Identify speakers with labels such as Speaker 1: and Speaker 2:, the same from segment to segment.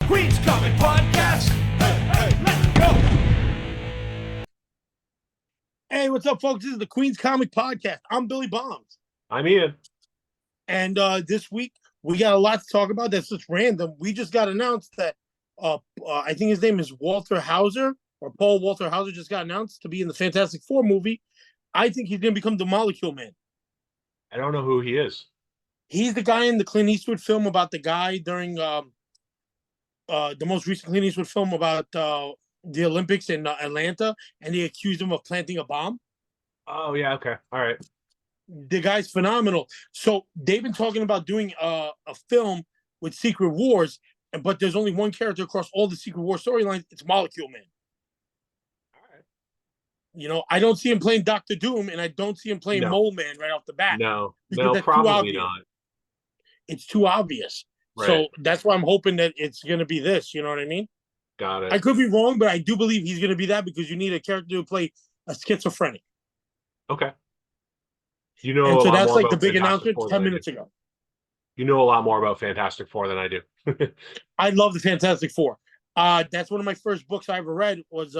Speaker 1: Queen's Comic Podcast. Hey, let's go.
Speaker 2: Hey, what's up, folks? This is the Queen's Comic Podcast. I'm Billy Bombs.
Speaker 3: I'm Ian.
Speaker 2: And this week, we got a lot to talk about that's just random. We just got announced that I think his name is Walter Hauser, or Paul Walter Hauser just got announced to be in the Fantastic Four movie. I think he's going to become the Molecule Man.
Speaker 3: I don't know who he is.
Speaker 2: He's the guy in the Clint Eastwood film about the guy during the most recent Clint Eastwood film about the Olympics in Atlanta, and they accused him of planting a bomb.
Speaker 3: Oh, yeah, okay. All right.
Speaker 2: The guy's phenomenal. So they've been talking about doing a film with Secret Wars, but there's only one character across all the Secret War storylines. It's Molecule Man.
Speaker 3: All right.
Speaker 2: You know, I don't see him playing Doctor Doom, and I don't see him playing Mole Man right off the bat.
Speaker 3: No,
Speaker 2: that's
Speaker 3: probably not.
Speaker 2: It's too obvious.
Speaker 3: Right.
Speaker 2: So that's why I'm hoping that it's going to be this. You know what I mean?
Speaker 3: Got it.
Speaker 2: I could be wrong, but I do believe he's going to be that because you need a character to play a schizophrenic.
Speaker 3: Okay. You know,
Speaker 2: and so that's like the big
Speaker 3: Fantastic
Speaker 2: announcement
Speaker 3: Four
Speaker 2: 10 minutes ago.
Speaker 3: You know a lot more about Fantastic Four than I do.
Speaker 2: I love the Fantastic Four. That's one of my first books I ever read was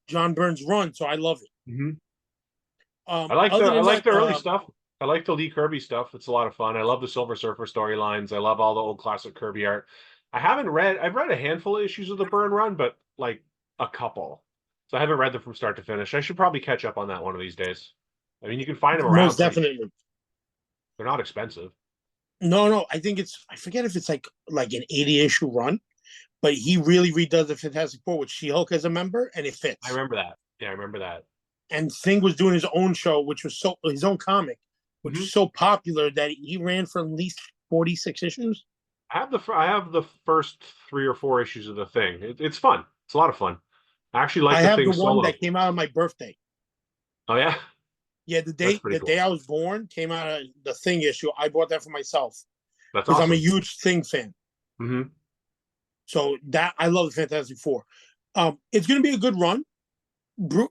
Speaker 2: John Byrne's run, so I love it.
Speaker 3: Mm-hmm. I like the early stuff. I like the Lee Kirby stuff. It's a lot of fun. I love the Silver Surfer storylines. I love all the old classic Kirby art. I've read a handful of issues of the Byrne run, but like a couple. So I haven't read them from start to finish. I should probably catch up on that one of these days. I mean, you can find them around.
Speaker 2: Most definitely.
Speaker 3: They're not expensive.
Speaker 2: No. I think I forget if it's like an 80-issue run, but he really redoes the Fantastic Four with She-Hulk as a member, and it fits.
Speaker 3: I remember that. Yeah, I remember that.
Speaker 2: And Thing was doing his own show, which was his own comic, which was so popular that he ran for at least 46 issues.
Speaker 3: I have the first 3 or 4 issues of the Thing. It's fun. It's a lot of fun. I actually like the Thing
Speaker 2: I have the one
Speaker 3: solo.
Speaker 2: that came out on my birthday.
Speaker 3: Oh yeah.
Speaker 2: Yeah, the day I was born came out of the Thing issue. I bought that for myself.
Speaker 3: That's
Speaker 2: because
Speaker 3: awesome.
Speaker 2: I'm a huge Thing fan.
Speaker 3: Mm-hmm.
Speaker 2: So that I love the Fantastic Four. It's going to be a good run.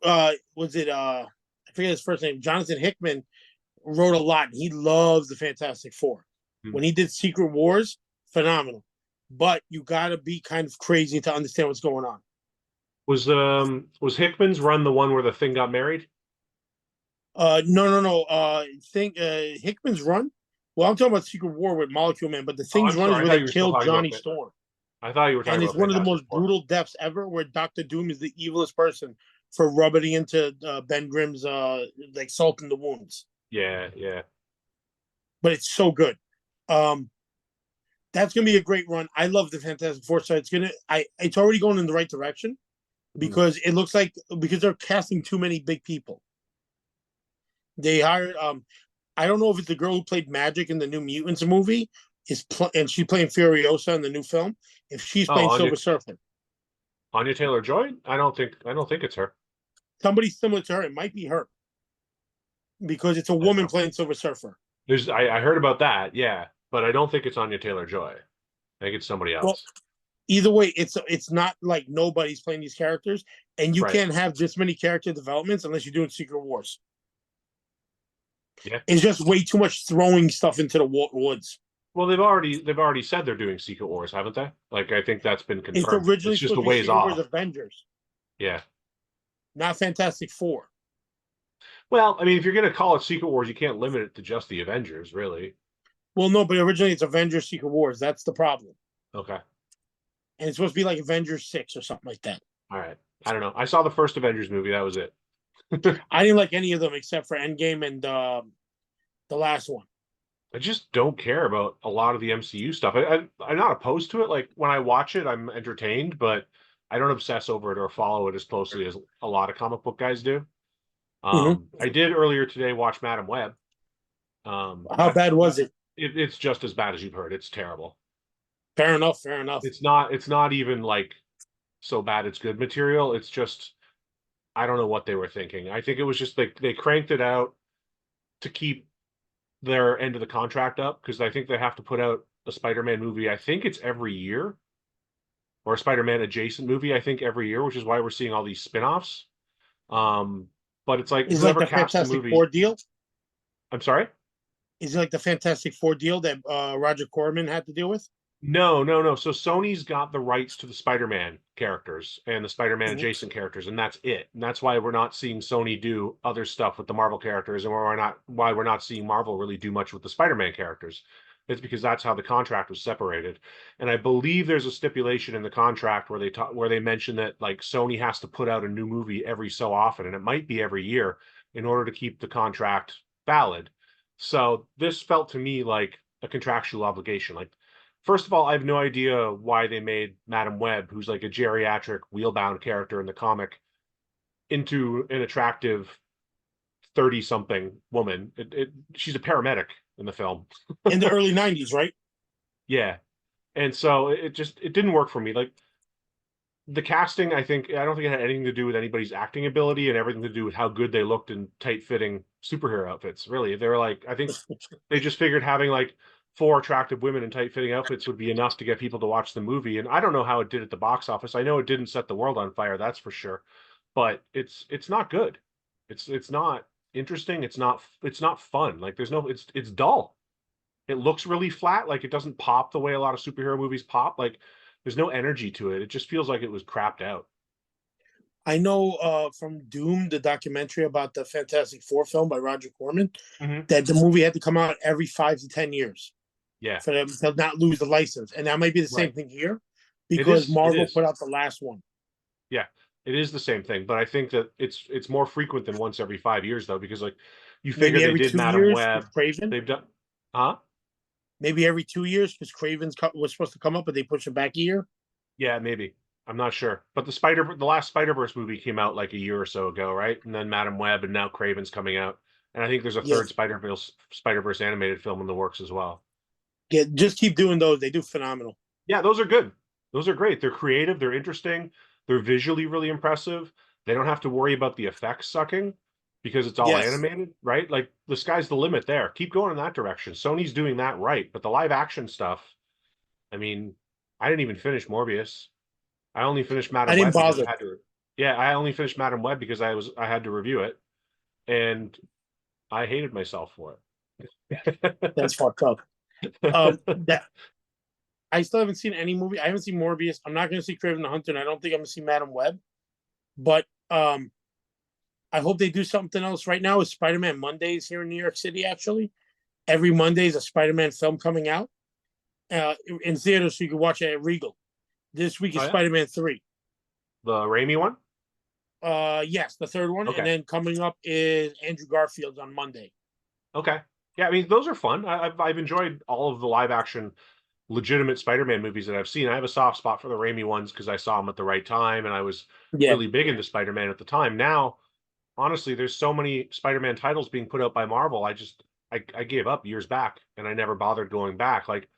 Speaker 2: I forget his first name. Jonathan Hickman wrote a lot. He loves the Fantastic Four. Mm-hmm. When he did Secret Wars, phenomenal. But you got to be kind of crazy to understand what's going on.
Speaker 3: Was Hickman's run the one where the Thing got married?
Speaker 2: No. Hickman's run. Well, I'm talking about Secret War with Molecule Man, but the Thing's run is where they killed Johnny Storm.
Speaker 3: I thought you were talking about.
Speaker 2: And it's one of the most brutal deaths ever, where Doctor Doom is the evilest person for rubbing into Ben Grimm's like salt in the wounds.
Speaker 3: Yeah.
Speaker 2: But it's so good. That's gonna be a great run. I love the Fantastic Four, so it's already going in the right direction because it looks like because they're casting too many big people. They hired I don't know if it's the girl who played Magic in the New Mutants movie and she's playing Furiosa in the new film. If she's playing Silver Surfer,
Speaker 3: Anya Taylor-Joy? I don't think it's her.
Speaker 2: Somebody similar to her. It might be her because it's a woman playing Silver Surfer.
Speaker 3: I heard about that, yeah, but I don't think it's Anya Taylor-Joy. I think it's somebody else.
Speaker 2: Well, either way, it's not like nobody's playing these characters, and you can't have this many character developments unless you're doing Secret Wars.
Speaker 3: Yeah,
Speaker 2: it's just way too much throwing stuff into the woods.
Speaker 3: Well, they've already said they're doing Secret Wars, haven't they? Like, I think that's been confirmed.
Speaker 2: It's originally just a ways off. Wars Avengers.
Speaker 3: Yeah.
Speaker 2: Not Fantastic Four.
Speaker 3: Well, I mean, if you're going to call it Secret Wars, you can't limit it to just the Avengers, really.
Speaker 2: Well, no, but originally it's Avengers Secret Wars. That's the problem.
Speaker 3: Okay.
Speaker 2: And it's supposed to be like Avengers 6 or something like that.
Speaker 3: All right. I don't know. I saw the first Avengers movie. That was it.
Speaker 2: I didn't like any of them except for Endgame and the last one.
Speaker 3: I just don't care about a lot of the MCU stuff. I'm not opposed to it. Like, when I watch it, I'm entertained, but I don't obsess over it or follow it as closely as a lot of comic book guys do. I did earlier today watch Madam Web.
Speaker 2: How bad was it?
Speaker 3: It's just as bad as you've heard. It's terrible.
Speaker 2: Fair enough.
Speaker 3: It's not even like so bad it's good material. It's just, I don't know what they were thinking. I think it was just they cranked it out to keep their end of the contract up, because I think they have to put out a Spider-Man movie. I think it's every year, or a Spider-Man adjacent movie. I think every year, which is why we're seeing all these spin-offs. But it's like,
Speaker 2: is it like the Fantastic Four deal?
Speaker 3: I'm sorry?
Speaker 2: Is it like the Fantastic Four deal that Roger Corman had to deal with?
Speaker 3: No. So Sony's got the rights to the Spider-Man characters and the Spider-Man
Speaker 2: Mhm.
Speaker 3: adjacent characters, and that's it. And that's why we're not seeing Sony do other stuff with the Marvel characters, and why we're not seeing Marvel really do much with the Spider-Man characters. It's because that's how the contract was separated. And I believe there's a stipulation in the contract where they mention that like Sony has to put out a new movie every so often, and it might be every year in order to keep the contract valid. So this felt to me like a contractual obligation. Like, first of all, I have no idea why they made Madam Web, who's like a geriatric wheelbound character in the comic, into an attractive 30 something woman. She's a paramedic in the film.
Speaker 2: In the early '90s, right?
Speaker 3: Yeah. And so it didn't work for me. Like the casting, I don't think it had anything to do with anybody's acting ability and everything to do with how good they looked in tight fitting superhero outfits. Really, they were like, I think they just figured having like four attractive women in tight fitting outfits would be enough to get people to watch the movie. And I don't know how it did at the box office. I know it didn't set the world on fire, that's for sure. But it's not good. It's not interesting. It's not fun. Like there's no it's dull. It looks really flat. Like it doesn't pop the way a lot of superhero movies pop. Like there's no energy to it. It just feels like it was crapped out.
Speaker 2: I know from Doom, the documentary about the Fantastic Four film by Roger Corman,
Speaker 3: Mm-hmm.
Speaker 2: that the movie had to come out every 5 to 10 years
Speaker 3: Yeah,
Speaker 2: for them to not lose the license. And that might be the same
Speaker 3: right.
Speaker 2: thing here
Speaker 3: It
Speaker 2: because
Speaker 3: is. It
Speaker 2: Marvel
Speaker 3: is.
Speaker 2: put out the last one.
Speaker 3: Yeah, it is the same thing. But I think that it's more frequent than once every 5 years though, because like you figure
Speaker 2: Maybe
Speaker 3: they
Speaker 2: every
Speaker 3: did
Speaker 2: two
Speaker 3: Madam
Speaker 2: years with
Speaker 3: Web.
Speaker 2: Craven.
Speaker 3: They've done, huh?
Speaker 2: Maybe every 2 years because was supposed to come up, but they pushed it back a year.
Speaker 3: Yeah, maybe. I'm not sure. But the last Spider-Verse movie came out like a year or so ago, right? And then Madam Web, and now Craven's coming out. And I think there's a third
Speaker 2: Yes.
Speaker 3: Spider-Verse animated film in the works as well.
Speaker 2: Yeah, just keep doing those. They do phenomenal.
Speaker 3: Yeah, those are good. Those are great. They're creative, they're interesting, they're visually really impressive. They don't have to worry about the effects sucking because it's all
Speaker 2: Yes.
Speaker 3: animated, right? Like the sky's the limit there. Keep going in that direction. Sony's doing that right, but the live action stuff, I mean, I didn't even finish Morbius. I only finished
Speaker 2: I
Speaker 3: Madam
Speaker 2: didn't
Speaker 3: Web because I
Speaker 2: bother.
Speaker 3: had to. Yeah, I only finished Madam Web because I had to review it, and I hated myself for
Speaker 2: That's
Speaker 3: it.
Speaker 2: fucked up. That I still haven't seen any movie. I haven't seen Morbius. I'm not going to see Craven the Hunter, and I don't think I'm going to see Madam Web. But I hope they do something else. Right now is Spider-Man Mondays here in New York City. Actually, every Monday is a Spider-Man film coming out in theaters, so you can watch it at Regal. This week is
Speaker 3: Oh yeah,
Speaker 2: Spider-Man 3.
Speaker 3: the Raimi one.
Speaker 2: Yes, the third one, and
Speaker 3: Okay,
Speaker 2: then coming up is Andrew Garfield on Monday.
Speaker 3: okay, yeah. I mean, those are fun. I've enjoyed all of the live action legitimate Spider-Man movies that I've seen. I have a soft spot for the Raimi ones because I saw them at the right time, and I was
Speaker 2: Yeah,
Speaker 3: really big into Spider-Man at the time. Now, honestly, there's so many Spider-Man titles being put out by Marvel. I gave up years back, and I never bothered going back. Like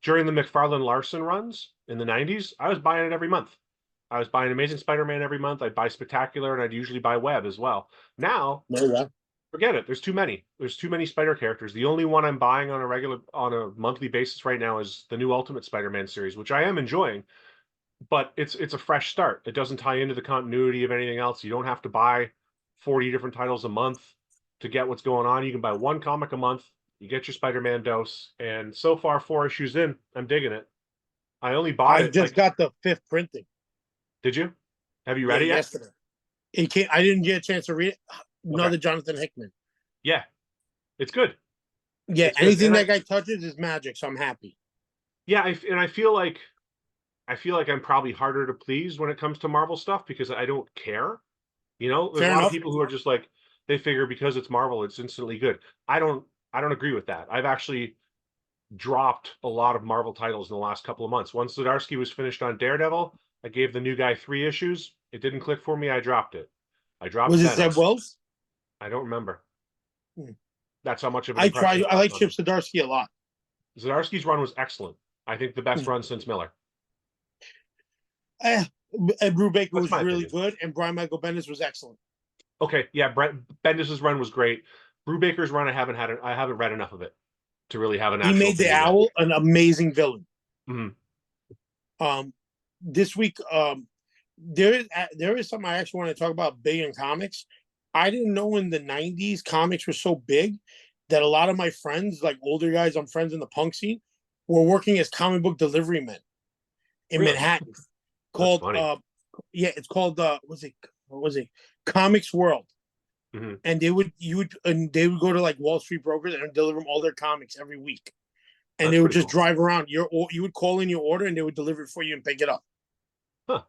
Speaker 3: during the McFarlane Larson runs in the 90s, I was buying it every month. I was buying Amazing Spider-Man every month. I'd buy Spectacular, and I'd usually buy Web as well. Now,
Speaker 2: no, yeah.
Speaker 3: forget it. There's too many. There's too many Spider characters. The only one I'm buying on a monthly basis right now is the new Ultimate Spider-Man series, which I am enjoying, but it's a fresh start. It doesn't tie into the continuity of anything else. You don't have to buy 40 different titles a month to get what's going on. You can buy one comic a month. You get your Spider-Man dose, and so far 4 issues in, I'm digging it. I only bought
Speaker 2: I
Speaker 3: it
Speaker 2: just
Speaker 3: like,
Speaker 2: got the fifth printing.
Speaker 3: did you? Have you
Speaker 2: Yeah,
Speaker 3: read it yet?
Speaker 2: yesterday. It can't. I didn't get a chance to read it.
Speaker 3: Okay.
Speaker 2: Another Jonathan Hickman.
Speaker 3: Yeah, it's good.
Speaker 2: Yeah,
Speaker 3: It's good.
Speaker 2: anything
Speaker 3: And
Speaker 2: that guy touches is magic, so I'm happy.
Speaker 3: yeah, and I feel like I'm probably harder to please when it comes to Marvel stuff because I don't care. You know, there's a
Speaker 2: Fair
Speaker 3: lot of
Speaker 2: enough.
Speaker 3: people who are just like they figure because it's Marvel, it's instantly good. I don't agree with that. I've actually dropped a lot of Marvel titles in the last couple of months. Once Zdarsky was finished on Daredevil, I gave the new guy 3 issues. It didn't click for me. I dropped it. I dropped
Speaker 2: Was it
Speaker 3: Venom.
Speaker 2: Zeb Wells?
Speaker 3: I don't remember.
Speaker 2: Hmm.
Speaker 3: That's how much of an
Speaker 2: I
Speaker 3: impression
Speaker 2: try.
Speaker 3: it
Speaker 2: I
Speaker 3: left
Speaker 2: like
Speaker 3: on me.
Speaker 2: Chip Zdarsky a lot.
Speaker 3: Zdarsky's run was excellent. I think the best
Speaker 2: Hmm.
Speaker 3: run since Miller.
Speaker 2: Eh, Ed Brubaker
Speaker 3: That's
Speaker 2: was
Speaker 3: my
Speaker 2: really
Speaker 3: opinion.
Speaker 2: good, and Brian Michael Bendis was excellent.
Speaker 3: Okay, yeah, Brent Bendis's run was great. Brubaker's run, I haven't read enough of it to really have an
Speaker 2: He
Speaker 3: actual
Speaker 2: made the
Speaker 3: opinion yet.
Speaker 2: Owl an amazing villain.
Speaker 3: Mhm.
Speaker 2: This week, there is something I actually want to talk about big in comics. I didn't know in the '90s comics were so big that a lot of my friends, like older guys, I'm friends in the punk scene, were working as comic book delivery men in
Speaker 3: Really?
Speaker 2: Manhattan.
Speaker 3: That's
Speaker 2: Called
Speaker 3: funny.
Speaker 2: yeah, it's called what was it? Comics World.
Speaker 3: Hmm.
Speaker 2: And they would go to like Wall Street brokers and deliver them all their comics every week. And
Speaker 3: That's
Speaker 2: they would
Speaker 3: pretty
Speaker 2: just
Speaker 3: cool.
Speaker 2: drive around. You would call in your order and they would deliver it for you and pick it up.
Speaker 3: Huh.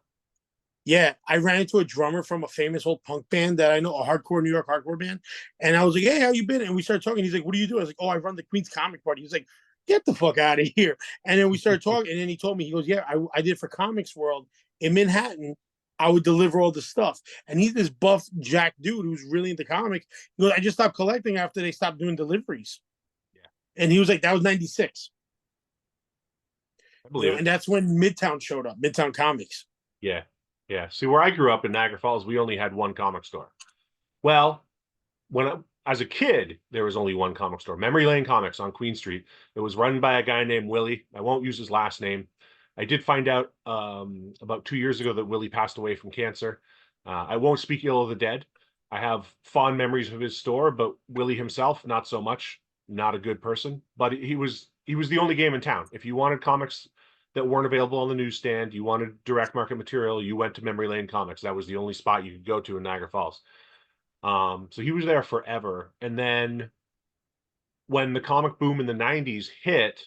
Speaker 2: Yeah, I ran into a drummer from a famous old punk band that I know, a hardcore New York hardcore band, and I was like, "Hey, how you been?" And we started talking. He's like, "What do you do?" I was like, "Oh, I run the Queen's Comic Party." He's like, "Get the fuck out of here!" And then we started talking, and then he told me, he goes, "Yeah, I did for Comics World in Manhattan. I would deliver all the stuff." And he's this buff jack dude who's really into comics. He goes, "I just stopped collecting after they stopped doing deliveries."
Speaker 3: Yeah,
Speaker 2: And he was like, "That was '96."
Speaker 3: I believe it.
Speaker 2: And that's when Midtown showed up, Midtown Comics.
Speaker 3: Yeah. Yeah. See, where I grew up in Niagara Falls, we only had one comic store. Well, as a kid, there was only one comic store, Memory Lane Comics on Queen Street. It was run by a guy named Willie. I won't use his last name. I did find out about 2 years ago that Willie passed away from cancer. I won't speak ill of the dead. I have fond memories of his store, but Willie himself, not so much. Not a good person, but he was the only game in town. If you wanted comics that weren't available on the newsstand, you wanted direct market material, you went to Memory Lane Comics. That was the only spot you could go to in Niagara Falls. So he was there forever. And then when the comic boom in the 90s hit,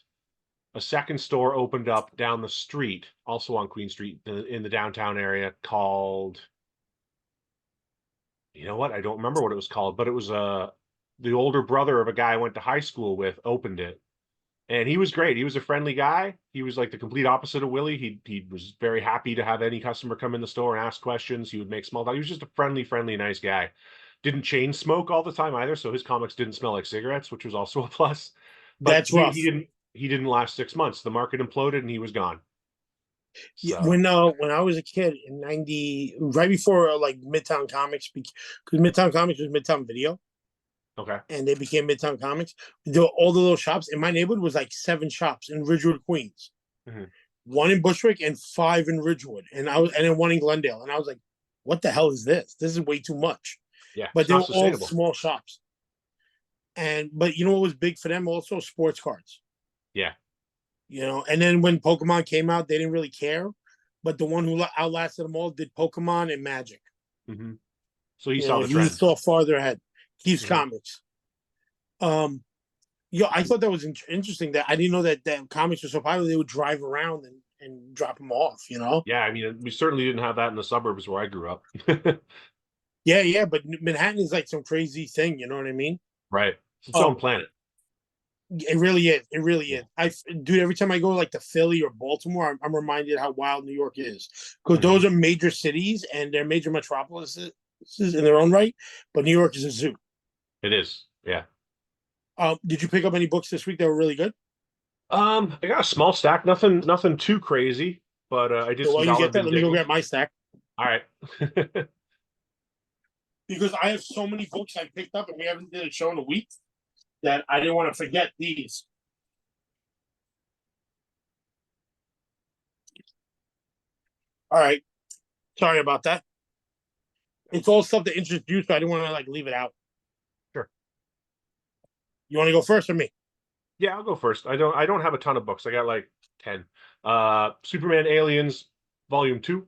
Speaker 3: a second store opened up down the street, also on Queen Street in the downtown area called, you know what? I don't remember what it was called, but it was the older brother of a guy I went to high school with opened it. And he was great. He was a friendly guy. He was like the complete opposite of Willie. He was very happy to have any customer come in the store and ask questions. He would make small talk. He was just a friendly, nice guy. Didn't chain smoke all the time either, so his comics didn't smell like cigarettes, which was also a plus. But
Speaker 2: That's
Speaker 3: he
Speaker 2: rough.
Speaker 3: he didn't he didn't last 6 months. The market imploded and he was gone.
Speaker 2: Yeah,
Speaker 3: So
Speaker 2: when I was a kid in '90, right before like Midtown Comics, because Midtown Comics was Midtown Video,
Speaker 3: okay.
Speaker 2: and they became Midtown Comics. All the little shops in my neighborhood was like 7 shops in Ridgewood, Queens,
Speaker 3: Mhm.
Speaker 2: one in Bushwick and 5 in Ridgewood, and then one in Glendale. And I was like, "What the hell is this? This is way too much."
Speaker 3: Yeah,
Speaker 2: But
Speaker 3: it's
Speaker 2: they
Speaker 3: not
Speaker 2: were all
Speaker 3: sustainable.
Speaker 2: small shops, but you know what was big for them? Also, sports cards.
Speaker 3: Yeah.
Speaker 2: And then when Pokemon came out, they didn't really care. But the one who outlasted them all did Pokemon and Magic.
Speaker 3: Hmm. So he saw the
Speaker 2: He
Speaker 3: trend.
Speaker 2: saw farther ahead. Keeps
Speaker 3: Hmm.
Speaker 2: Comics. I thought that was interesting. That I didn't know that comics were so popular. They would drive around and drop them off.
Speaker 3: Yeah, I mean, we certainly didn't have that in the suburbs where I grew up.
Speaker 2: Yeah, yeah. But Manhattan is like some crazy thing. You know what I mean?
Speaker 3: Right. It's its own
Speaker 2: Um,
Speaker 3: planet.
Speaker 2: it really is. It really
Speaker 3: Yeah.
Speaker 2: is. Dude, every time I go like to Philly or Baltimore, I'm reminded how wild New York is, because those
Speaker 3: Hmm.
Speaker 2: are major cities and they're major metropolises in their own right. But New York is a zoo.
Speaker 3: It is. Yeah.
Speaker 2: Did you pick up any books this week that were really good?
Speaker 3: I got a small stack, nothing too crazy, but I did
Speaker 2: So
Speaker 3: some
Speaker 2: while you
Speaker 3: dollar
Speaker 2: get that,
Speaker 3: bin
Speaker 2: let me go
Speaker 3: digging.
Speaker 2: get my stack,
Speaker 3: All right.
Speaker 2: because I have so many books I picked up and we haven't did a show in a week that I didn't want to forget these. All right. Sorry about that. It's all stuff that interests you, so I didn't want to like leave it out.
Speaker 3: Sure.
Speaker 2: You want to go first or me?
Speaker 3: Yeah, I'll go first. I don't have a ton of books. I got like 10. Superman Aliens Volume 2.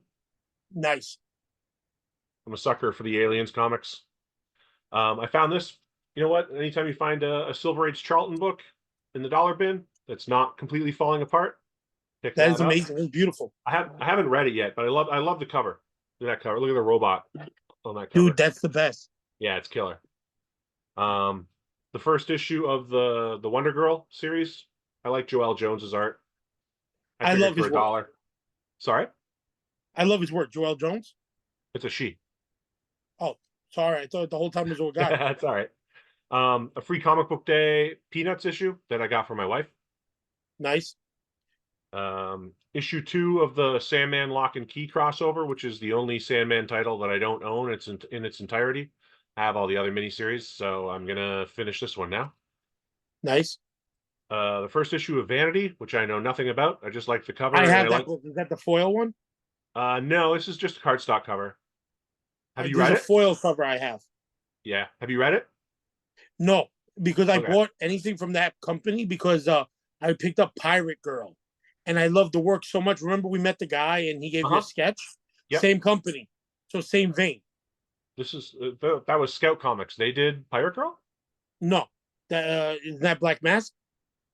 Speaker 2: Nice.
Speaker 3: I'm a sucker for the Aliens comics. I found this. You know what? Anytime you find a Silver Age Charlton book in the dollar bin that's not completely falling apart, pick
Speaker 2: That
Speaker 3: that
Speaker 2: is
Speaker 3: up.
Speaker 2: amazing. It's beautiful.
Speaker 3: I haven't read it yet, but I love the cover. Look at that cover. Look at the robot on that
Speaker 2: Dude,
Speaker 3: cover.
Speaker 2: that's the best.
Speaker 3: Yeah, it's killer. Um, the first issue of the Wonder Girl series. I like Joelle Jones's art. I
Speaker 2: I
Speaker 3: figured
Speaker 2: love
Speaker 3: for
Speaker 2: his
Speaker 3: a
Speaker 2: work.
Speaker 3: dollar. Sorry,
Speaker 2: I love his work. Joel Jones.
Speaker 3: it's a she.
Speaker 2: Oh, sorry. I thought the whole time it was a guy.
Speaker 3: That's all right. A free comic book day Peanuts issue that I got for my wife.
Speaker 2: Nice.
Speaker 3: Issue 2 of the Sandman Lock and Key crossover, which is the only Sandman title that I don't own. It's in its entirety. I have all the other miniseries, so I'm gonna finish this one now.
Speaker 2: Nice.
Speaker 3: The first issue of Vanity, which I know nothing about. I just like the
Speaker 2: I
Speaker 3: cover, and I
Speaker 2: have that
Speaker 3: like.
Speaker 2: book. Is that the foil one?
Speaker 3: No, this is just a cardstock cover. Have you
Speaker 2: There's
Speaker 3: read
Speaker 2: a
Speaker 3: it?
Speaker 2: foil cover I have.
Speaker 3: Yeah. Have you read it?
Speaker 2: No, because I
Speaker 3: Okay.
Speaker 2: bought anything from that company because I picked up Pirate Girl, and I loved the work so much. Remember, we met the guy, and he gave you a sketch.
Speaker 3: Yep.
Speaker 2: Same company, so same vein.
Speaker 3: This is that was Scout Comics. They did Pirate Girl.
Speaker 2: No, isn't that Black Mask?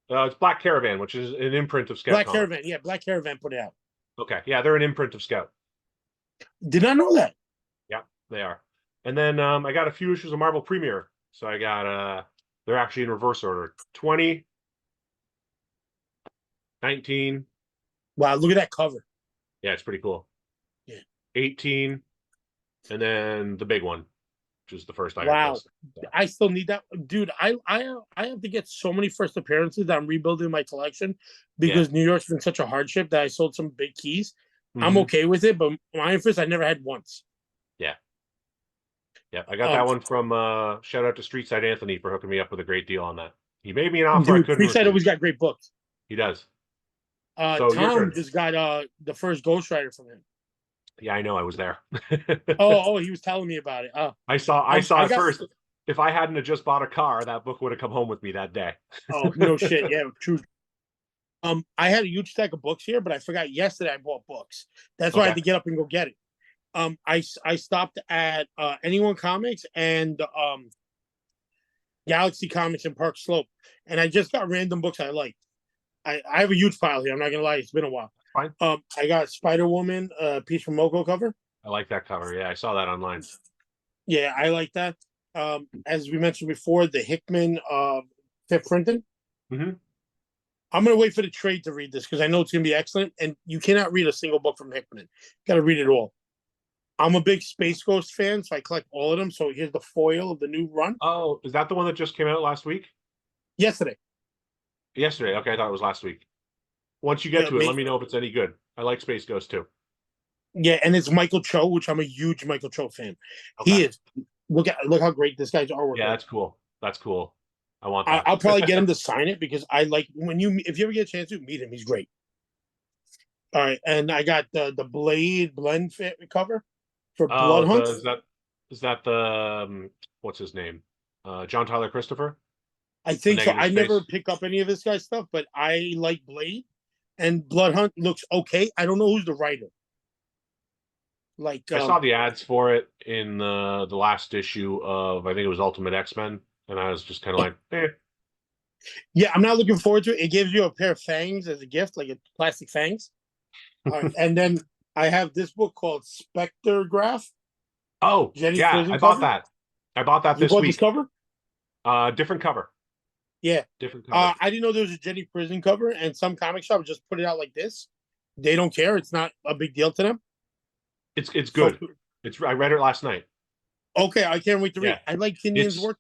Speaker 3: It's Black Caravan, which is an imprint of Scout
Speaker 2: Black
Speaker 3: Comics.
Speaker 2: Caravan, yeah, Black Caravan put it out.
Speaker 3: Okay, yeah, they're an imprint of Scout.
Speaker 2: Did not know that.
Speaker 3: Yeah, they are. And then I got a few issues of Marvel Premiere. So I got they're actually in reverse order. 20, 19.
Speaker 2: Wow, look at that cover.
Speaker 3: Yeah, it's pretty cool.
Speaker 2: Yeah.
Speaker 3: 18, and then the big one, which is the first Iron
Speaker 2: Wow.
Speaker 3: Fist. So.
Speaker 2: I still need that, dude. I have to get so many first appearances that I'm rebuilding my collection because New York's been such a hardship that I sold some big keys. I'm okay with it, but Iron Fist I never had once.
Speaker 3: Yeah. Yeah, I got that one from shout out to Streetside Anthony for hooking me up with a great deal on that. He made me an offer I couldn't refuse.
Speaker 2: Streetside always got great books.
Speaker 3: He does.
Speaker 2: So Tom just got the first Ghost Rider from him.
Speaker 3: Yeah, I know. I was there.
Speaker 2: oh, he was telling me about it.
Speaker 3: I saw it first. If I hadn't have just bought a car, that book would have come home with me that day.
Speaker 2: Oh, no shit. Yeah, true. I had a huge stack of books here, but I forgot yesterday I bought books. That's why I had to get up and go get it. I stopped at Anyone Comics and Galaxy Comics in Park Slope, and I just got random books I liked. I have a huge file here. I'm not gonna lie, it's been a while.
Speaker 3: Fine.
Speaker 2: I got Spider-Woman, Peach from Moko cover.
Speaker 3: I like that cover. Yeah, I saw that online.
Speaker 2: Yeah, I like that. As we mentioned before, the Hickman fifth printing. I'm gonna wait for the trade to read this because I know it's gonna be excellent. And you cannot read a single book from Hickman. Got to read it all. I'm a big Space Ghost fan, so I collect all of them. So here's the foil of the new run.
Speaker 3: Oh, is that the one that just came out last week?
Speaker 2: Yesterday.
Speaker 3: Yesterday. Okay, I thought it was last week. Once you get to it, let me know if it's any good. I like Space Ghost too.
Speaker 2: Yeah, and it's Michael Cho, which I'm a huge Michael Cho fan. Okay. He is. Look how great this guy's artwork.
Speaker 3: Yeah, that's cool. That's cool. I want that.
Speaker 2: I'll probably get him to sign it because I like if you ever get a chance to meet him, he's great. All right, and I got the Blade blend fit cover for Blood Hunt.
Speaker 3: Is that the what's his name? John Tyler Christopher?
Speaker 2: I think so. I never pick up any of this guy's stuff, but I like Blade, and Blood Hunt looks okay. I don't know who's the writer. Like
Speaker 3: I saw the ads for it in the last issue of I think it was Ultimate X-Men, and I was just kind of like, eh.
Speaker 2: Yeah, I'm not looking forward to it. It gives you a pair of fangs as a gift, like a plastic fangs. All right, and then I have this book called Spectregraph.
Speaker 3: Oh,
Speaker 2: Jenny
Speaker 3: yeah,
Speaker 2: Prison
Speaker 3: I bought
Speaker 2: cover.
Speaker 3: that. I bought that this
Speaker 2: week.
Speaker 3: This
Speaker 2: cover?
Speaker 3: Different cover.
Speaker 2: Yeah,
Speaker 3: different cover.
Speaker 2: I didn't know there was a Jenny Prison cover, and some comic shops just put it out like this. They don't care. It's not a big deal to them.
Speaker 3: It's good. So, I read it last night.
Speaker 2: Okay, I can't wait to read. I like Tinian's work.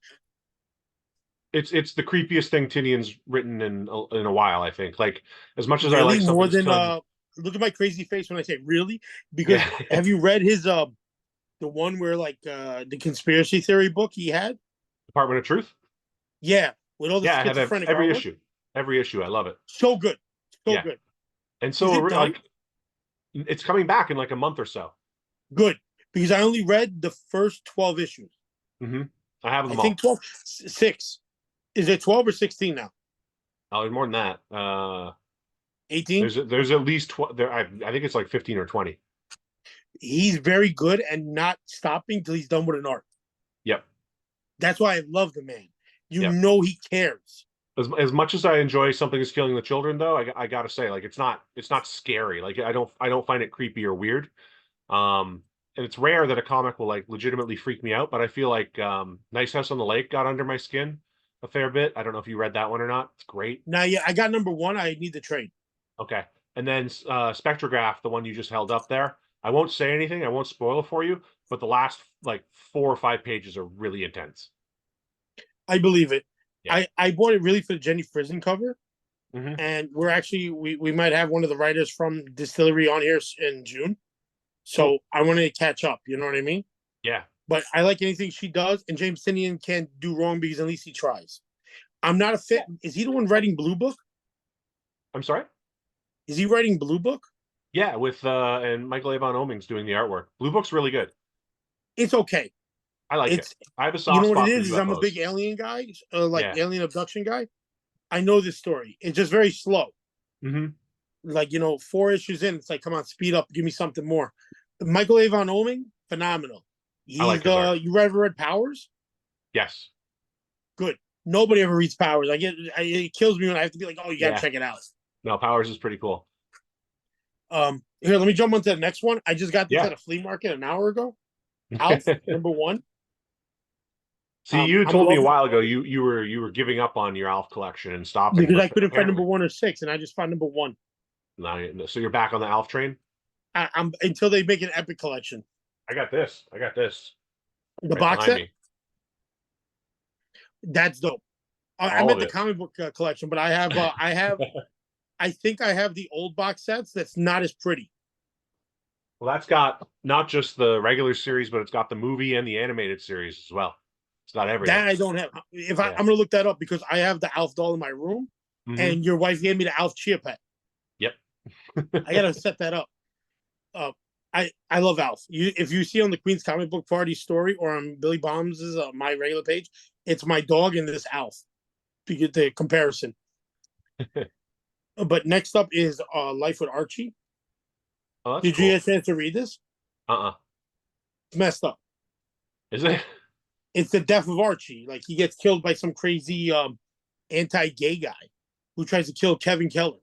Speaker 3: It's the creepiest thing Tinian's written in a while. I think. Like as much as I like
Speaker 2: more than look at my crazy face when I say really, because have you read his the one where like the conspiracy theory book he had?
Speaker 3: Department of Truth?
Speaker 2: Yeah. With all the
Speaker 3: I have every issue. Every issue. I love it.
Speaker 2: So good. So good.
Speaker 3: And so like it's coming back in like a month or so.
Speaker 2: Good. Because I only read the first 12 issues.
Speaker 3: I have them all.
Speaker 2: I think 12. 6. Is it 12 or 16 now?
Speaker 3: Oh, there's more than that.
Speaker 2: 18?
Speaker 3: There's at least 12. I think it's like 15 or 20.
Speaker 2: He's very good and not stopping till he's done with an art.
Speaker 3: Yep.
Speaker 2: That's why I love the man. You know he cares.
Speaker 3: As much as I enjoy Something Is Killing the Children, though, I gotta say, like it's not scary. Like I don't find it creepy or weird. And it's rare that a comic will like legitimately freak me out, but I feel like Nice House on the Lake got under my skin a fair bit. I don't know if you read that one or not. It's great.
Speaker 2: Now, yeah, I got number 1. I need the trade.
Speaker 3: Okay. And then Spectregraph, the one you just held up there. I won't say anything. I won't spoil it for you, but the last like 4 or 5 pages are really intense.
Speaker 2: I believe it.
Speaker 3: Yeah.
Speaker 2: I bought it really for the Jenny Prison cover. And we're actually we might have one of the writers from Distillery on here in June. So I want to catch up, you know what I mean?
Speaker 3: Yeah.
Speaker 2: But I like anything she does, and James Tinian can't do wrong because at least he tries. I'm not a fan. Is he the one writing Blue Book?
Speaker 3: I'm sorry?
Speaker 2: Is he writing Blue Book?
Speaker 3: Yeah, with and Michael Avon Oeming's doing the artwork. Blue Book's really good.
Speaker 2: It's okay.
Speaker 3: I like it. I have a soft
Speaker 2: spot. You know what
Speaker 3: it
Speaker 2: is?
Speaker 3: UFOs.
Speaker 2: I'm a big alien guy, alien abduction guy. I know this story. It's just very slow.
Speaker 3: Mm-hmm.
Speaker 2: Like 4 issues in, it's like, come on, speed up, give me something more. Michael Avon Oeming, phenomenal.
Speaker 3: I like his art.
Speaker 2: You ever read Powers?
Speaker 3: Yes.
Speaker 2: Good. Nobody ever reads Powers. It kills me when I have to be like, oh, you gotta check it out.
Speaker 3: No, Powers is pretty cool.
Speaker 2: Here, let me jump on to the next one. I just got this
Speaker 3: Yeah.
Speaker 2: at a flea market an hour ago. Alf, number 1.
Speaker 3: See, you
Speaker 2: I'm
Speaker 3: told me a
Speaker 2: loving-
Speaker 3: while ago you were giving up on your Alf collection and stopping
Speaker 2: because
Speaker 3: but
Speaker 2: I couldn't find
Speaker 3: apparently-
Speaker 2: number 1 or 6, and I just found number 1.
Speaker 3: No, so you're back on the Alf train?
Speaker 2: I'm until they make an epic collection.
Speaker 3: I got this.
Speaker 2: The
Speaker 3: Right
Speaker 2: box
Speaker 3: behind
Speaker 2: set,
Speaker 3: me.
Speaker 2: that's dope. I
Speaker 3: All
Speaker 2: meant
Speaker 3: of
Speaker 2: the
Speaker 3: it.
Speaker 2: comic book collection, but I think I have the old box sets. That's not as pretty.
Speaker 3: Well, that's got not just the regular series, but it's got the movie and the animated series as well. It's got everything.
Speaker 2: That I don't have.
Speaker 3: Yeah.
Speaker 2: I'm gonna look that up because I have the Alf doll in my room,
Speaker 3: Mhm.
Speaker 2: and your wife gave me the Alf Chia Pet.
Speaker 3: Yep.
Speaker 2: I gotta set that up. I love Alf. If you see on the Queen's Comic Book Party story or on Billy Bombs's my regular page, it's my dog and this Alf to get the comparison. But next up is Life with Archie.
Speaker 3: Oh, that's
Speaker 2: Did
Speaker 3: cool.
Speaker 2: you get a chance to read this? It's messed up.
Speaker 3: Is it?
Speaker 2: It's the death of Archie. Like he gets killed by some crazy anti-gay guy who tries to kill Kevin Keller.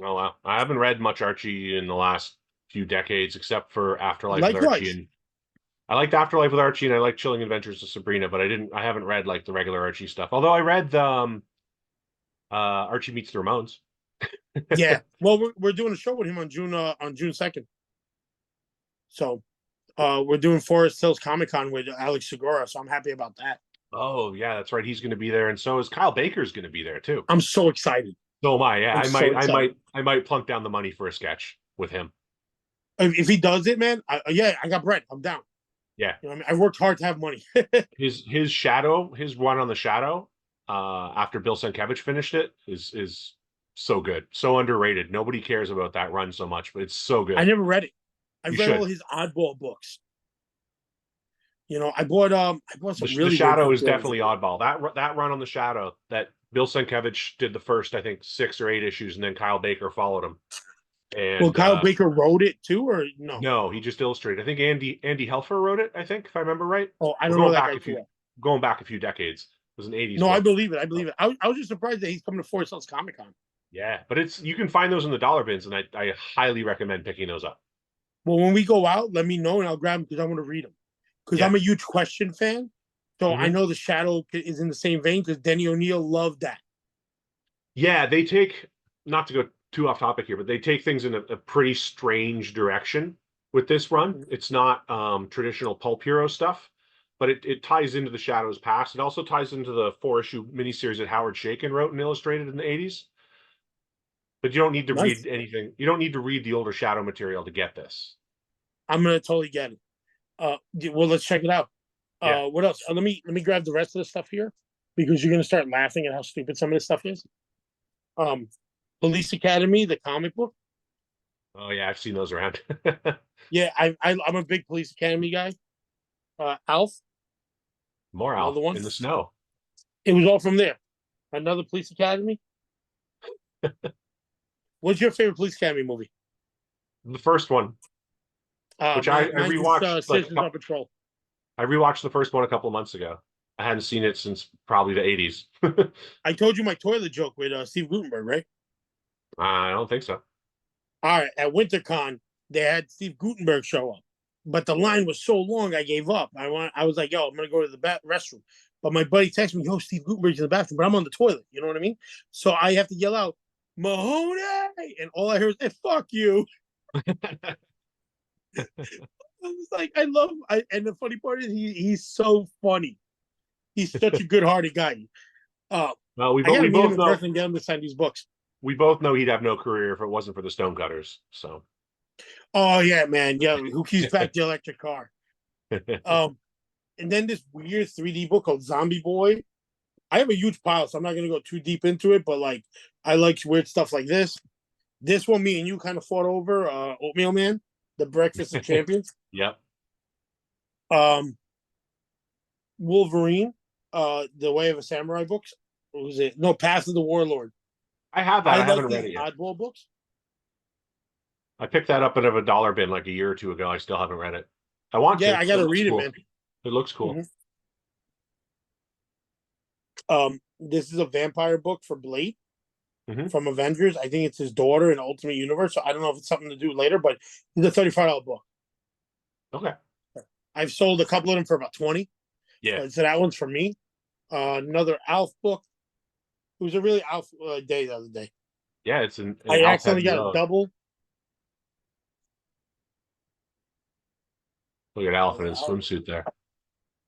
Speaker 3: Oh wow. I haven't read much Archie in the last few decades except for Afterlife with
Speaker 2: Likewise.
Speaker 3: Archie, and I liked Afterlife with Archie and I liked Chilling Adventures of Sabrina, but I haven't read like the regular Archie stuff. Although I read the Archie Meets the Ramones.
Speaker 2: Yeah. Well, we're doing a show with him on June 2nd. So we're doing Forest Hills Comic Con with Alex Segura, so I'm happy about that.
Speaker 3: Oh yeah, that's right. He's going to be there, and so is Kyle Baker's going to be there too.
Speaker 2: I'm so excited.
Speaker 3: So am I. Yeah,
Speaker 2: I'm so excited.
Speaker 3: I might plunk down the money for a sketch with him.
Speaker 2: If he does it, man, I got bread. I'm down.
Speaker 3: Yeah.
Speaker 2: You know what I mean? I worked hard to have money.
Speaker 3: His run on the Shadow, after Bill Sienkiewicz finished it, is so good, so underrated. Nobody cares about that run so much, but it's so good.
Speaker 2: I never read it. I
Speaker 3: You
Speaker 2: read
Speaker 3: should.
Speaker 2: all his oddball books. I bought some really
Speaker 3: The Shadow
Speaker 2: weird
Speaker 3: is
Speaker 2: books.
Speaker 3: definitely oddball. That run on the Shadow that Bill Sienkiewicz did the first, I think, 6 or 8 issues, and then Kyle Baker followed him. And
Speaker 2: Well, Kyle Baker wrote it too, or no?
Speaker 3: No, he just illustrated. I think Andy Helfer wrote it. I think, if I remember right.
Speaker 2: Oh, I
Speaker 3: We're
Speaker 2: don't know
Speaker 3: going
Speaker 2: that
Speaker 3: back
Speaker 2: guy
Speaker 3: a few,
Speaker 2: too well.
Speaker 3: going back a few decades. It was an 80s.
Speaker 2: No,
Speaker 3: book.
Speaker 2: I believe it. I was just surprised that he's coming to Forest Hills Comic Con.
Speaker 3: Yeah, but you can find those in the dollar bins, and I highly recommend picking those up.
Speaker 2: Well, when we go out, let me know and I'll grab them because I want to read them. Because I'm a huge Question fan, so I know the Shadow is in the same vein because Denny O'Neil loved that.
Speaker 3: Yeah, they take, not to go too off topic here, but they take things in a pretty strange direction with this run. It's not traditional pulp hero stuff, but it ties into the Shadow's past. It also ties into the 4-issue miniseries that Howard Chaykin wrote and illustrated in the 80s. But you don't need to read anything. You don't need to read the older Shadow material to get this.
Speaker 2: I'm gonna totally get it. Well, let's check it out. What else? Let me grab the rest of the stuff here because you're gonna start laughing at how stupid some of this stuff is. Police Academy, the comic book.
Speaker 3: Oh yeah, I've seen those around.
Speaker 2: Yeah, I'm a big Police Academy guy. Alf.
Speaker 3: More Alf
Speaker 2: Another one?
Speaker 3: in the snow.
Speaker 2: It was all from there. Another Police Academy. What's your favorite Police Academy movie?
Speaker 3: The first one, which I rewatched.
Speaker 2: Citizens on Patrol.
Speaker 3: I rewatched the first one a couple of months ago. I hadn't seen it since probably the 80s.
Speaker 2: I told you my toilet joke with Steve Gutenberg, right?
Speaker 3: I don't think so.
Speaker 2: All right, at WinterCon, they had Steve Gutenberg show up, but the line was so long, I gave up. I was like, yo, I'm gonna go to the restroom. But my buddy texted me, yo, Steve Gutenberg's in the bathroom, but I'm on the toilet. You know what I mean? So I have to yell out, Mahoney! And all I hear is, hey, fuck you. I was like, and the funny part is he's so funny. He's such a good-hearted guy.
Speaker 3: Well, we
Speaker 2: I gotta meet
Speaker 3: both
Speaker 2: him in
Speaker 3: know.
Speaker 2: person and get him to sign these books.
Speaker 3: We both know he'd have no career if it wasn't for the Stonecutters. So.
Speaker 2: Oh yeah, man. Yeah, who keeps back the electric car? And then this weird 3D book called Zombie Boy. I have a huge pile, so I'm not gonna go too deep into it, but like I like weird stuff like this. This one, me and you kind of fought over Oatmeal Man, the Breakfast of Champions.
Speaker 3: Yep.
Speaker 2: Wolverine, the Way of a Samurai books. what was it? No, Path of the Warlord.
Speaker 3: I have that.
Speaker 2: I
Speaker 3: I
Speaker 2: like
Speaker 3: haven't read
Speaker 2: these
Speaker 3: it yet.
Speaker 2: oddball books.
Speaker 3: I picked that up out of a dollar bin like a year or two ago. I still haven't read it. I want to.
Speaker 2: Yeah, I
Speaker 3: It
Speaker 2: gotta
Speaker 3: looks
Speaker 2: read it,
Speaker 3: cool.
Speaker 2: man.
Speaker 3: It looks cool.
Speaker 2: Mhm. This is a vampire book for Blade
Speaker 3: Mhm.
Speaker 2: from Avengers. I think it's his daughter in Ultimate Universe. So I don't know if it's something to do later, but it's a $35 book.
Speaker 3: Okay.
Speaker 2: I've sold a couple of them for about 20.
Speaker 3: Yeah.
Speaker 2: So that one's for me. Another Alf book. It was a really Alf day the other day.
Speaker 3: Yeah, it's an
Speaker 2: I
Speaker 3: Alf
Speaker 2: accidentally
Speaker 3: heavy
Speaker 2: got a
Speaker 3: load.
Speaker 2: double.
Speaker 3: Look at Alf in his swimsuit there.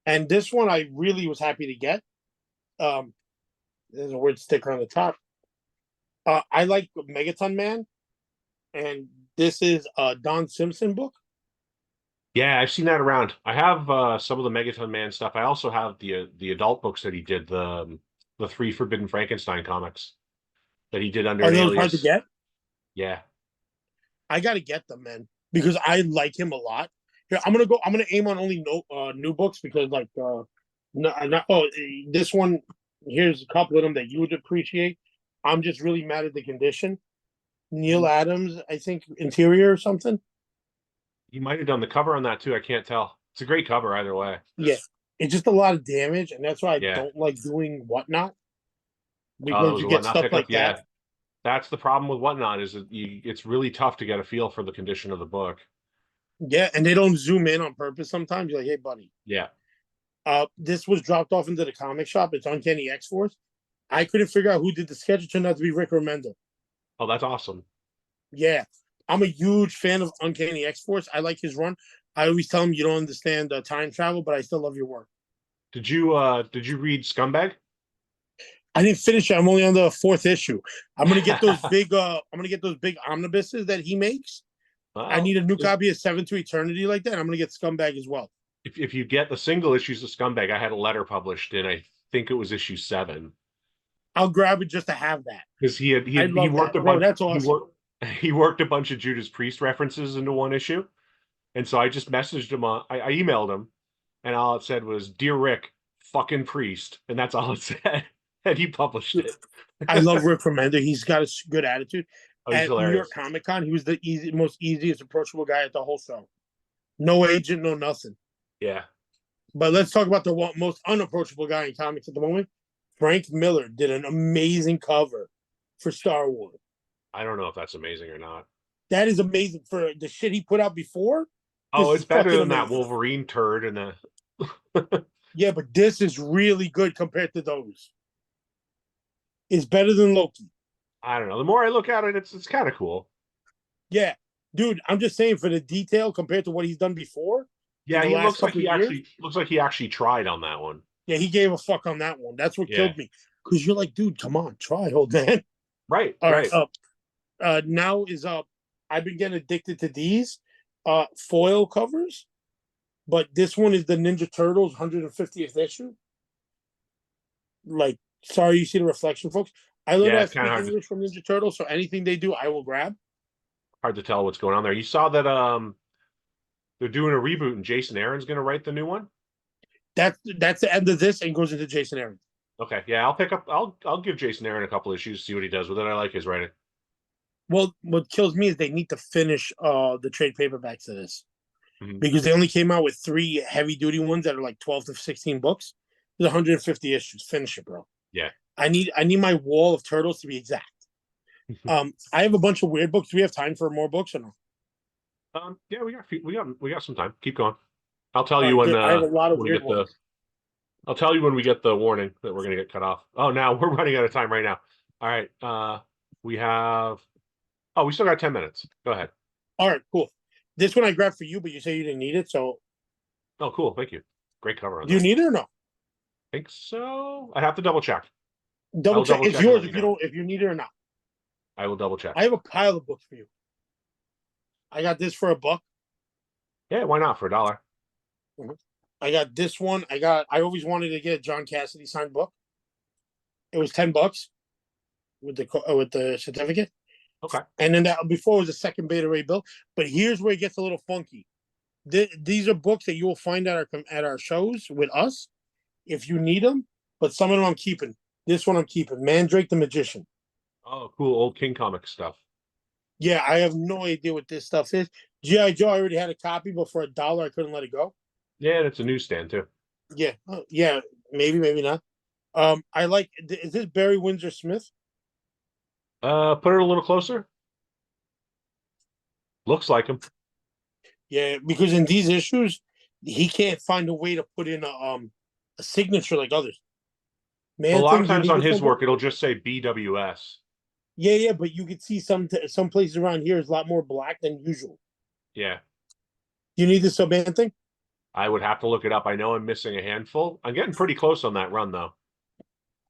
Speaker 2: And this one I really was happy to get. There's a weird sticker on the top. I like Megaton Man, and this is a Don Simpson book.
Speaker 3: Yeah, I've seen that around. I have some of the Megaton Man stuff. I also have the adult books that he did, the three Forbidden Frankenstein comics that he did under
Speaker 2: Are
Speaker 3: an
Speaker 2: those hard to
Speaker 3: alias.
Speaker 2: get?
Speaker 3: Yeah.
Speaker 2: I gotta get them, man, because I like him a lot. Here, I'm gonna aim on only new books because this one. Here's a couple of them that you would appreciate. I'm just really mad at the condition. Neil Adams, I think, interior or something.
Speaker 3: He might have done the cover on that too. I can't tell. It's a great cover either way.
Speaker 2: Yeah, it's just a lot of damage, and that's why I
Speaker 3: Yeah.
Speaker 2: don't like doing Whatnot
Speaker 3: That
Speaker 2: because
Speaker 3: was
Speaker 2: you
Speaker 3: a
Speaker 2: get
Speaker 3: Whatnot
Speaker 2: stuff
Speaker 3: pickup.
Speaker 2: like
Speaker 3: Yeah.
Speaker 2: that.
Speaker 3: That's the problem with Whatnot is that it's really tough to get a feel for the condition of the book.
Speaker 2: Yeah, and they don't zoom in on purpose sometimes. You're like, hey, buddy.
Speaker 3: Yeah.
Speaker 2: This was dropped off into the comic shop. It's Uncanny X-Force. I couldn't figure out who did the sketch. It turned out to be Rick Remender.
Speaker 3: Oh, that's awesome.
Speaker 2: Yeah, I'm a huge fan of Uncanny X-Force. I like his run. I always tell him you don't understand time travel, but I still love your work.
Speaker 3: Did you read Scumbag?
Speaker 2: I didn't finish it. I'm only on the 4th issue. I'm gonna get those big. I'm gonna get those big omnibuses that he makes. I need a new copy of Seven to Eternity like that. I'm gonna get Scumbag as well.
Speaker 3: If you get the single issues of Scumbag, I had a letter published in I think it was issue 7
Speaker 2: I'll grab it just to have that.
Speaker 3: because
Speaker 2: I
Speaker 3: he
Speaker 2: love
Speaker 3: worked
Speaker 2: that.
Speaker 3: a
Speaker 2: Bro,
Speaker 3: bunch.
Speaker 2: that's awesome.
Speaker 3: He worked a bunch of Judas Priest references into one issue, and so I just messaged him. I emailed him, and all it said was, "Dear Rick, fucking priest," and that's all it said. And he published it.
Speaker 2: I love Rick Remender. He's got a good attitude.
Speaker 3: Oh, he's
Speaker 2: At New York
Speaker 3: hilarious.
Speaker 2: Comic Con, he was the most easiest, approachable guy at the whole show. No agent, no nothing.
Speaker 3: Yeah.
Speaker 2: But let's talk about the most unapproachable guy in comics at the moment. Frank Miller did an amazing cover for Star Wars.
Speaker 3: I don't know if that's amazing or not.
Speaker 2: That is amazing for the shit he put out before.
Speaker 3: Oh, it's better than that
Speaker 2: amazing.
Speaker 3: Wolverine turd and the.
Speaker 2: Yeah, but this is really good compared to those. It's better than Loki.
Speaker 3: I don't know. The more I look at it, it's kind of cool.
Speaker 2: Yeah, dude, I'm just saying for the detail compared to what he's done before.
Speaker 3: Yeah,
Speaker 2: he
Speaker 3: looks like he actually tried on that one.
Speaker 2: Yeah, he gave a fuck on that one. That's what killed me. Because you're like, dude, come on, try, old man.
Speaker 3: Right.
Speaker 2: All
Speaker 3: right.
Speaker 2: Now is up. I've been getting addicted to these foil covers, but this one is the Ninja Turtles 150th issue. Like, sorry, you see the reflection, folks. I learned how to speak English from Ninja Turtles, so anything they do, I will grab.
Speaker 3: Hard to tell what's going on there. You saw that they're doing a reboot, and Jason Aaron's going to write the new one.
Speaker 2: That's the end of this, and goes into Jason Aaron.
Speaker 3: Okay, yeah, I'll pick up. I'll give Jason Aaron a couple issues, see what he does with it. I like his writing.
Speaker 2: Well, what kills me is they need to finish the trade paperbacks of this because they only came out with 3 heavy duty ones that are like 12 to 16 books. There's 150 issues. Finish it, bro.
Speaker 3: Yeah.
Speaker 2: I need my wall of turtles to be exact. I have a bunch of weird books. Do we have time for more books or no?
Speaker 3: Yeah, we got some time. Keep going. I'll tell you when
Speaker 2: I have a lot of weird
Speaker 3: ones. I'll tell you when we get the warning that we're going to get cut off. Oh, now we're running out of time right now. All right. We still got 10 minutes. Go ahead.
Speaker 2: All right, cool. This one I grabbed for you, but you say you didn't need it, so.
Speaker 3: Oh, cool. Thank you. Great cover.
Speaker 2: Do you need it or no?
Speaker 3: I think so. I have to double check.
Speaker 2: Double check. It's yours if you need it or not.
Speaker 3: I will double check.
Speaker 2: I have a pile of books for you. I got this for $1.
Speaker 3: Yeah, why not for $1?
Speaker 2: I got this one. I always wanted to get a John Cassidy signed book. It was $10 with the certificate.
Speaker 3: Okay.
Speaker 2: And then that before was a second Beta Ray bill. But here's where it gets a little funky. These are books that you will find at our shows with us if you need them. But some of them I'm keeping. This one I'm keeping. Mandrake the Magician.
Speaker 3: Oh, cool. Old King comic stuff.
Speaker 2: Yeah, I have no idea what this stuff is. G.I. Joe, I already had a copy, but for $1, I couldn't let it go.
Speaker 3: Yeah, and it's a newsstand too.
Speaker 2: Yeah, yeah, maybe, maybe not. I like. Is this Barry Windsor Smith?
Speaker 3: Put it a little closer. Looks like him.
Speaker 2: Yeah, because in these issues, he can't find a way to put in a signature like others.
Speaker 3: A
Speaker 2: Man
Speaker 3: lot of
Speaker 2: thing, do you
Speaker 3: times
Speaker 2: need
Speaker 3: on
Speaker 2: this
Speaker 3: his
Speaker 2: one?
Speaker 3: work, it'll just say BWS.
Speaker 2: Yeah, yeah, but you could see some places around here is a lot more black than usual.
Speaker 3: Yeah,
Speaker 2: You need this man thing?
Speaker 3: I would have to look it up. I know I'm missing a handful. I'm getting pretty close on that run though.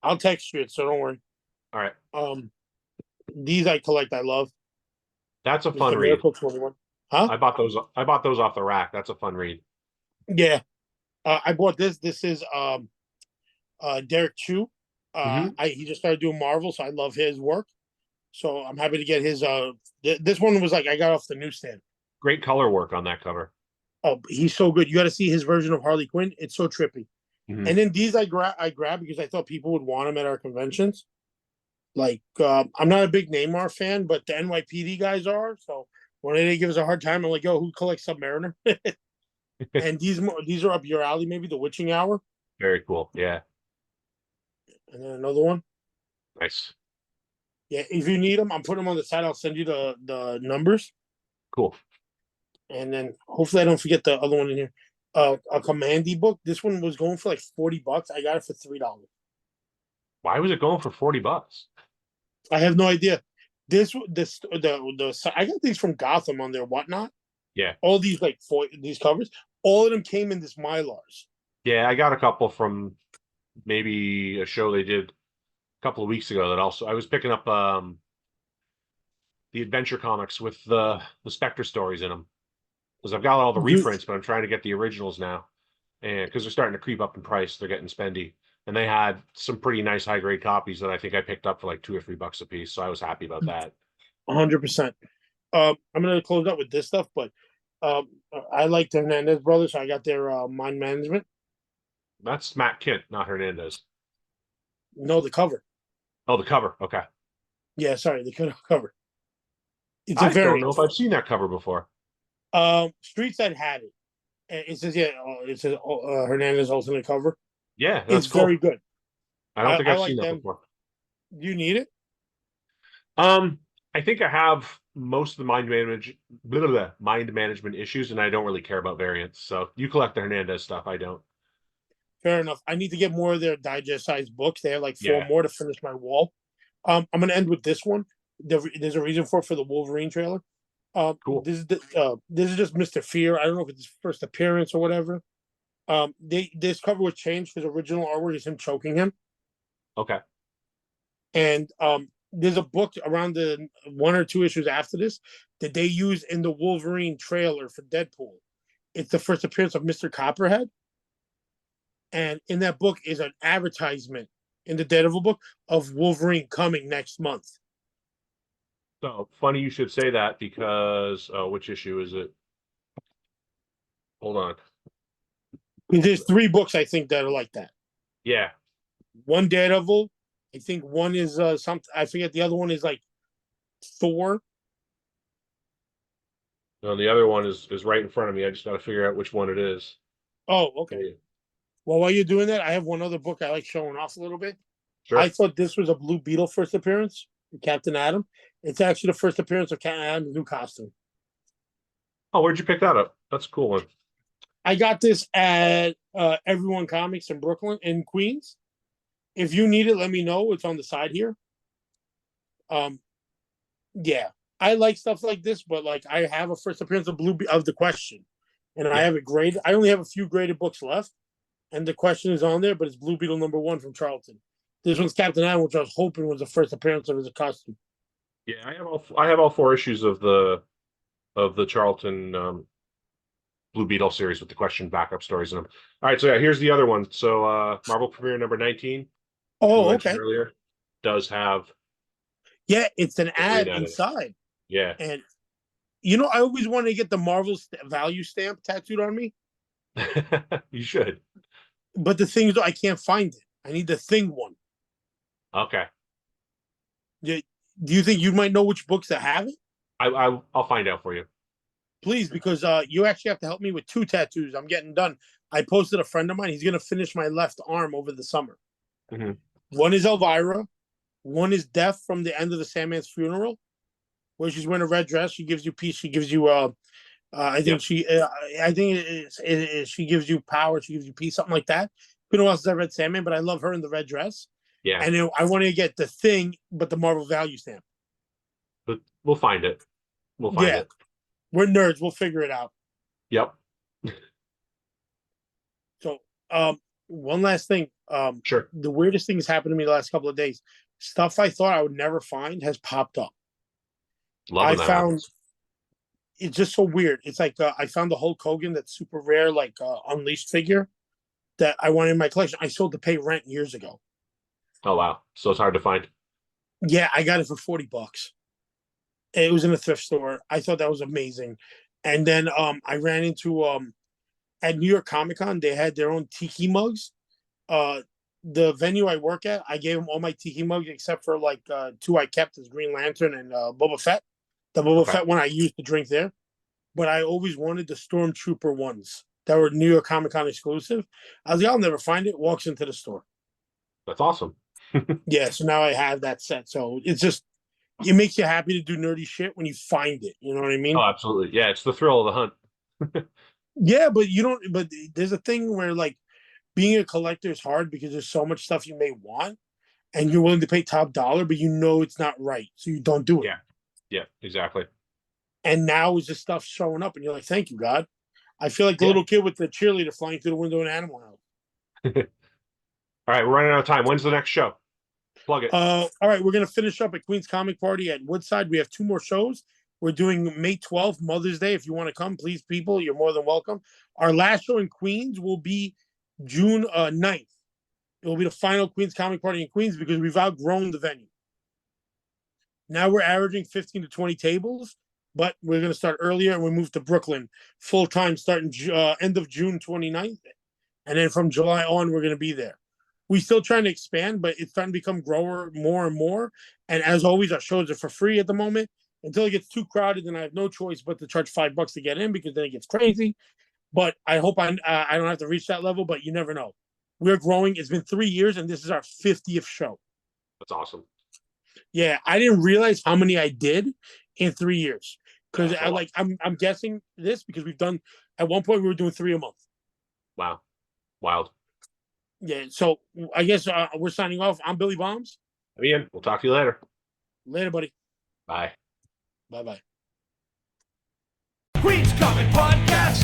Speaker 2: I'll text you it, so don't worry.
Speaker 3: All right,
Speaker 2: Um, these I collect. I love
Speaker 3: that's a fun
Speaker 2: Mr.
Speaker 3: read.
Speaker 2: Miracle 21. Huh?
Speaker 3: I bought those. I bought those off the rack. That's a fun read.
Speaker 2: Yeah. I bought this. This is Derek Chu.
Speaker 3: Hmm.
Speaker 2: He just started doing Marvel, so I love his work. So I'm happy to get his. This one was like I got off the newsstand.
Speaker 3: Great color work on that cover.
Speaker 2: Oh, he's so good. You got to see his version of Harley Quinn. It's so trippy.
Speaker 3: Hmm.
Speaker 2: And then these I grabbed because I thought people would want them at our conventions. Like I'm not a big Neymar fan, but the NYPD guys are. So when they give us a hard time, I'm like, yo, who collects Submariner? And these are up your alley, maybe the Witching Hour,
Speaker 3: Very cool. Yeah,
Speaker 2: and then another one.
Speaker 3: nice.
Speaker 2: Yeah, if you need them, I'm putting them on the side. I'll send you the numbers,
Speaker 3: Cool.
Speaker 2: and then hopefully I don't forget the other one in here. A Commandy book. This one was going for like $40. I got it for $3.
Speaker 3: Why was it going for $40?
Speaker 2: I have no idea. The I got these from Gotham on their whatnot.
Speaker 3: Yeah,
Speaker 2: All these like these covers. All of them came in this Mylars.
Speaker 3: yeah. I got a couple from maybe a show they did a couple of weeks ago. That also I was picking up the adventure comics with the Spectre stories in them because I've got all the
Speaker 2: You
Speaker 3: reprints, but I'm trying to get the originals now, and because they're starting to creep up in price, they're getting spendy. And they had some pretty nice high grade copies that I think I picked up for like $2 or $3 a piece, so I was happy about that.
Speaker 2: 100%. I'm gonna close up with this stuff, but um, I like the Hernandez brothers. So I got their mind management.
Speaker 3: That's Matt Kint, not Hernandez.
Speaker 2: No, the cover.
Speaker 3: Oh, the cover. Okay,
Speaker 2: Yeah, sorry, the cover. It's a
Speaker 3: I don't
Speaker 2: variant.
Speaker 3: know if I've seen that cover before.
Speaker 2: Street Side had it. And it says it says Hernandez alternate cover.
Speaker 3: Yeah,
Speaker 2: It's
Speaker 3: that's cool.
Speaker 2: very good.
Speaker 3: I don't think
Speaker 2: I
Speaker 3: I've
Speaker 2: like
Speaker 3: seen that
Speaker 2: them.
Speaker 3: before.
Speaker 2: Do you need it?
Speaker 3: I think I have most of the mind management issues, and I don't really care about variants. So you collect the Hernandez stuff. I don't.
Speaker 2: Fair enough. I need to get more of their digest sized books. They have like four
Speaker 3: Yeah,
Speaker 2: more to finish my wall. I'm gonna end with this one. There's a reason for the Wolverine trailer.
Speaker 3: cool.
Speaker 2: This is just Mr. Fear. I don't know if it's his first appearance or whatever. This cover was changed because original artwork is him choking him,
Speaker 3: Okay.
Speaker 2: and there's a book around the one or two issues after this that they use in the Wolverine trailer for Deadpool. It's the first appearance of Mr. Copperhead, and in that book is an advertisement in the Daredevil book of Wolverine coming next month.
Speaker 3: So funny you should say that because which issue is it? Hold on.
Speaker 2: There's three books I think that are like that.
Speaker 3: Yeah.
Speaker 2: One Daredevil, I think one is something I forget. The other one is like Thor.
Speaker 3: No, the other one is right in front of me. I just got to figure out which one it is.
Speaker 2: Oh, okay.
Speaker 3: Yeah.
Speaker 2: Well, while you're doing that, I have one other book I like showing off a little bit.
Speaker 3: Sure.
Speaker 2: I thought this was a Blue Beetle first appearance, Captain Atom. It's actually the first appearance of Captain Atom's new costume.
Speaker 3: Oh, where'd you pick that up? That's a cool one.
Speaker 2: I got this at Everyone Comics in Brooklyn, in Queens. If you need it, let me know. It's on the side here. Yeah, I like stuff like this, but like I have a first appearance of of the Question, and I have it graded. I only have a few graded books left, and the Question is on there, but it's Blue Beetle #1 from Charlton. This one's Captain Atom, which I was hoping was the first appearance of his costume.
Speaker 3: Yeah, I have all four issues of the Charlton Blue Beetle series with the Question backup stories in them. All right, so yeah, here's the other one. So Marvel Premiere number 19, which we mentioned earlier, does have
Speaker 2: Yeah, it's an ad
Speaker 3: out of it.
Speaker 2: inside.
Speaker 3: Yeah.
Speaker 2: And you know, I always wanted to get the Marvel value stamp tattooed on me,
Speaker 3: You should.
Speaker 2: but the thing is, I can't find it. I need the Thing one.
Speaker 3: Okay.
Speaker 2: Do you think you might know which books that have it?
Speaker 3: I'll find out for you.
Speaker 2: Please, because you actually have to help me with 2 tattoos. I'm getting done. I posted a friend of mine. He's gonna finish my left arm over the summer.
Speaker 3: Mhm.
Speaker 2: One is Elvira. One is Death from the end of the Sandman's funeral, where she's wearing a red dress. She gives you peace. She gives you I think she gives you power. She gives you peace, something like that. It's been a while since I read Sandman, but I love her in the red dress.
Speaker 3: Yeah,
Speaker 2: And I want to get the Thing, but the Marvel value stamp.
Speaker 3: but we'll find it. We'll find
Speaker 2: Yeah,
Speaker 3: it.
Speaker 2: we're nerds. We'll figure it out.
Speaker 3: Yep.
Speaker 2: So, one last thing.
Speaker 3: Sure.
Speaker 2: The weirdest thing has happened to me the last couple of days. Stuff I thought I would never find has popped up.
Speaker 3: Loving that.
Speaker 2: Found it's just so weird. It's like I found the Hulk Hogan, that's super rare, like Unleashed figure that I wanted in my collection. I sold to pay rent years ago.
Speaker 3: Oh wow. So it's hard to find.
Speaker 2: Yeah, I got it for $40. It was in a thrift store. I thought that was amazing. And then I ran into at New York Comic Con, they had their own tiki mugs. The venue I work at, I gave them all my tiki mugs except for like 2 I kept as Green Lantern and Boba Fett. The Boba Fett one I used to drink there. But I always wanted the Stormtrooper ones that were New York Comic Con exclusive. I was like, I'll never find it. Walks into the store.
Speaker 3: That's awesome.
Speaker 2: Yeah, so now I have that set. So it's just, it makes you happy to do nerdy shit when you find it. You know what I mean?
Speaker 3: Oh, absolutely. Yeah, it's the thrill of the hunt.
Speaker 2: Yeah, but you don't. But there's a thing where like being a collector is hard because there's so much stuff you may want, and you're willing to pay top dollar, but you know it's not right, so you don't do it.
Speaker 3: Yeah. Yeah, exactly.
Speaker 2: And now is this stuff showing up, and you're like, "Thank you, God." I feel like the
Speaker 3: Yeah.
Speaker 2: little kid with the cheerleader flying through the window in Animal House.
Speaker 3: All right, we're running out of time. When's the next show? Plug it.
Speaker 2: All right, we're gonna finish up at Queen's Comic Party at Woodside. We have 2 more shows. We're doing May 12th, Mother's Day. If you want to come, please, people, you're more than welcome. Our last show in Queens will be June 9th. It will be the final Queens Comic Party in Queens because we've outgrown the venue. Now we're averaging 15 to 20 tables, but we're going to start earlier and we move to Brooklyn full time starting end of June 29th. And then from July on, we're going to be there. We're still trying to expand, but it's starting to become grower more and more. And as always, our shows are for free at the moment until it gets too crowded. Then I have no choice but to charge $5 to get in because then it gets crazy. But I hope I don't have to reach that level, but you never know. We're growing. It's been 3 years, and this is our 50th show.
Speaker 3: That's awesome.
Speaker 2: Yeah, I didn't realize how many I did in 3 years because I'm guessing this because we've done at one point we were doing 3 a month.
Speaker 3: Wow, wild.
Speaker 2: Yeah, so I guess we're signing off. I'm Billy Bombs.
Speaker 3: I'm Ian. We'll talk to you later.
Speaker 2: Later, buddy.
Speaker 3: Bye.
Speaker 2: Bye bye.
Speaker 1: Queen's Comic Podcast.